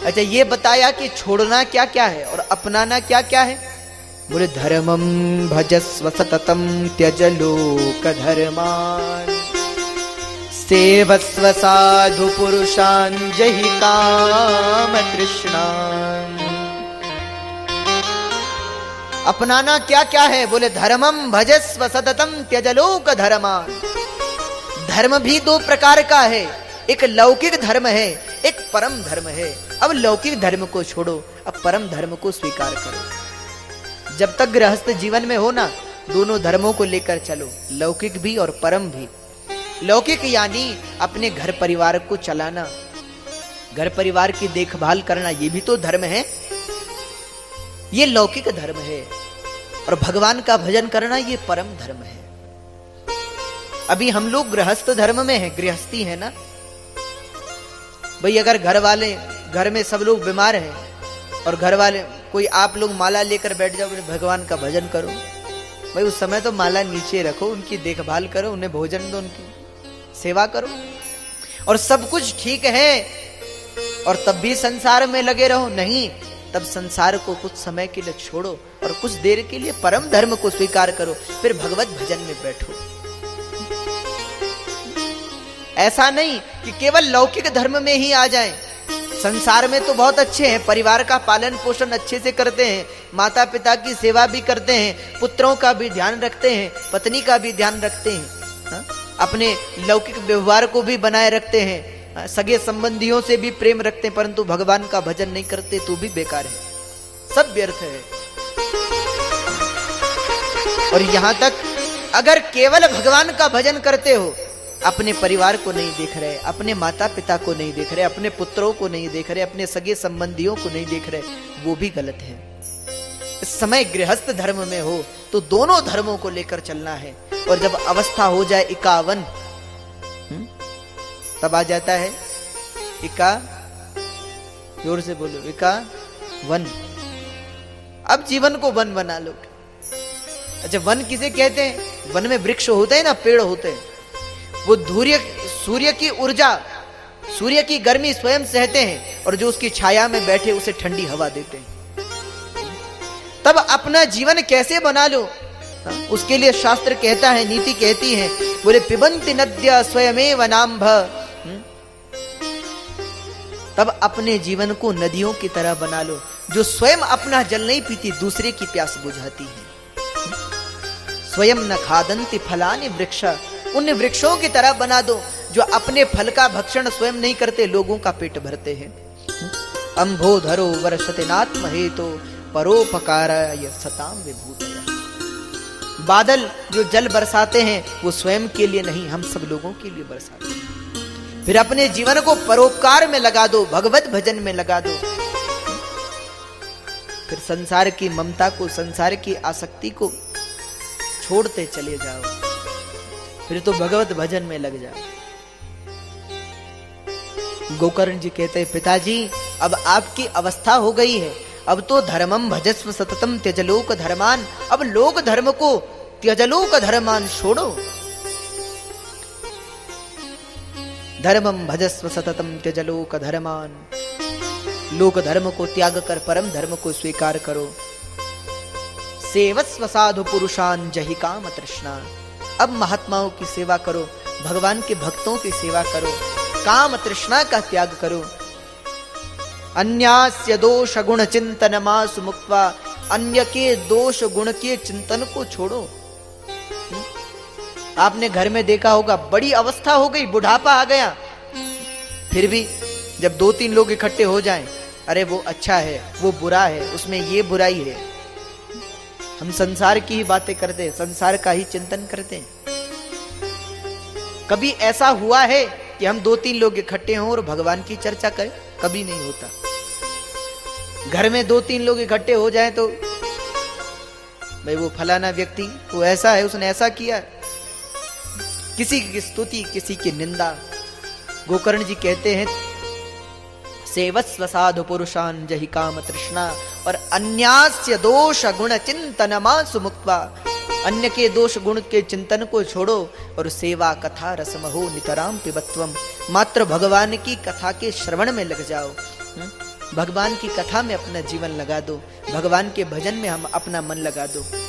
अच्छा ये बताया कि छोड़ना क्या क्या है और अपनाना क्या क्या है। बोले धर्मम भजस्व सततम त्यज लोक धर्मान सेवस्व साधु पुरुषान जहि काम तृष्णान। अपनाना क्या क्या है। बोले धर्मम भजस्व सततम त्यज लोक धर्मान। धर्म भी दो प्रकार का है, एक लौकिक धर्म है, एक परम धर्म है। अब लौकिक धर्म को छोड़ो, अब परम धर्म को स्वीकार करो। जब तक गृहस्थ जीवन में हो ना, दोनों धर्मों को लेकर चलो, लौकिक भी और परम भी। लौकिक यानी अपने घर परिवार को चलाना, घर परिवार की देखभाल करना, ये भी तो धर्म है, ये लौकिक धर्म है। और भगवान का भजन करना ये परम धर्म है। अभी हम लोग गृहस्थ धर्म में हैं, गृहस्थी है ना भाई। अगर घर में सब लोग बीमार हैं और घर वाले कोई आप लोग माला लेकर बैठ जाओ, भगवान का भजन करो, भाई उस समय तो माला नीचे रखो, उनकी देखभाल करो, उन्हें भोजन दो, उनकी सेवा करो, और सब कुछ ठीक है और तब भी संसार में लगे रहो। नहीं, तब संसार को कुछ समय के लिए छोड़ो और कुछ देर के लिए परम धर्म को स्वीकार करो, फिर भगवत भजन में बैठो। ऐसा नहीं कि केवल लौकिक धर्म में ही आ जाएं। संसार में तो बहुत अच्छे हैं, परिवार का पालन पोषण अच्छे से करते हैं, माता पिता की सेवा भी करते हैं, पुत्रों का भी ध्यान रखते हैं, पत्नी का भी ध्यान रखते हैं, हा? अपने लौकिक व्यवहार को भी बनाए रखते हैं, सगे संबंधियों से भी प्रेम रखते हैं, परंतु भगवान का भजन नहीं करते तो भी बेकार है, सब व्यर्थ है। और यहां तक अगर केवल भगवान का भजन करते हो, अपने परिवार को नहीं देख रहे, अपने माता पिता को नहीं देख रहे, अपने पुत्रों को नहीं देख रहे, अपने सगे संबंधियों को नहीं देख रहे, वो भी गलत है। इस समय गृहस्थ धर्म में हो तो दोनों धर्मों को लेकर चलना है। और जब अवस्था हो जाए 51, तब आ जाता है जोर से बोलो 51। अब जीवन को वन बना लो। अच्छा, वन किसे कहते हैं? वन में वृक्ष होते हैं ना, पेड़ होते हैं, वो सूर्य की ऊर्जा, सूर्य की गर्मी स्वयं सहते हैं और जो उसकी छाया में बैठे उसे ठंडी हवा देते हैं। तब अपना जीवन कैसे बना लो, उसके लिए शास्त्र कहता है, नीति कहती है, बोले पिबंति नद्या स्वयमेव नाम्भ। तब अपने जीवन को नदियों की तरह बना लो, जो स्वयं अपना जल नहीं पीती, दूसरे की प्यास बुझाती है। स्वयं न खादंति फलानि वृक्ष, उन वृक्षों की तरह बना दो जो अपने फल का भक्षण स्वयं नहीं करते, लोगों का पेट भरते हैं। अंभोधरो वर्षते नात्म हेतु परोपकाराय सताम विभूतया। बादल जो जल बरसाते हैं वो स्वयं के लिए नहीं, हम सब लोगों के लिए बरसाते हैं। फिर अपने जीवन को परोपकार में लगा दो, भगवत भजन में लगा दो। फिर संसार की ममता को, संसार की आसक्ति को छोड़ते चले जाओ, फिर तो भगवत भजन में लग जाओ। गोकर्ण जी कहते हैं, पिताजी अब आपकी अवस्था हो गई है, अब तो धर्मम भजस्व सततम त्यजलोक धर्मान, अब लोक धर्म को त्यजलोक धर्मान छोड़ो। धर्मम भजस्व सततम त्यजलोक धर्मान, लोक धर्म को त्याग कर परम धर्म को स्वीकार करो। सेवस्व साधु पुरुषान जहि काम तृष्णा, अब महात्माओं की सेवा करो, भगवान के भक्तों की सेवा करो, काम तृष्णा का त्याग करो। अन्यास्य दोष गुण चिंतन मासु मुक्त्वा, अन्य के दोष गुण के चिंतन को छोड़ो। आपने घर में देखा होगा, बड़ी अवस्था हो गई, बुढ़ापा आ गया, फिर भी जब 2-3 लोग इकट्ठे हो जाएं, अरे वो अच्छा है, वो बुरा है, उसमें ये बुराई है, हम संसार की ही बातें करते हैं, संसार का ही चिंतन करते हैं। कभी ऐसा हुआ है कि हम 2-3 लोग इकट्ठे हों और भगवान की चर्चा करें? कभी नहीं होता। घर में 2-3 लोग इकट्ठे हो जाएं तो भाई वो फलाना व्यक्ति वो ऐसा है, उसने ऐसा किया, किसी की स्तुति, किसी की निंदा। गोकर्ण जी कहते हैं, सेवस्व साधु पुरुषान जहि काम तृष्णा, और अन्यास्य दोष गुण चिंतन मासु मुक्त्वा, अन्य के दोष गुण के चिंतन को छोड़ो और सेवा कथा रसमहो नितराम पिबत्वम, मात्र भगवान की कथा के श्रवण में लग जाओ। भगवान की कथा में अपना जीवन लगा दो, भगवान के भजन में हम अपना मन लगा दो।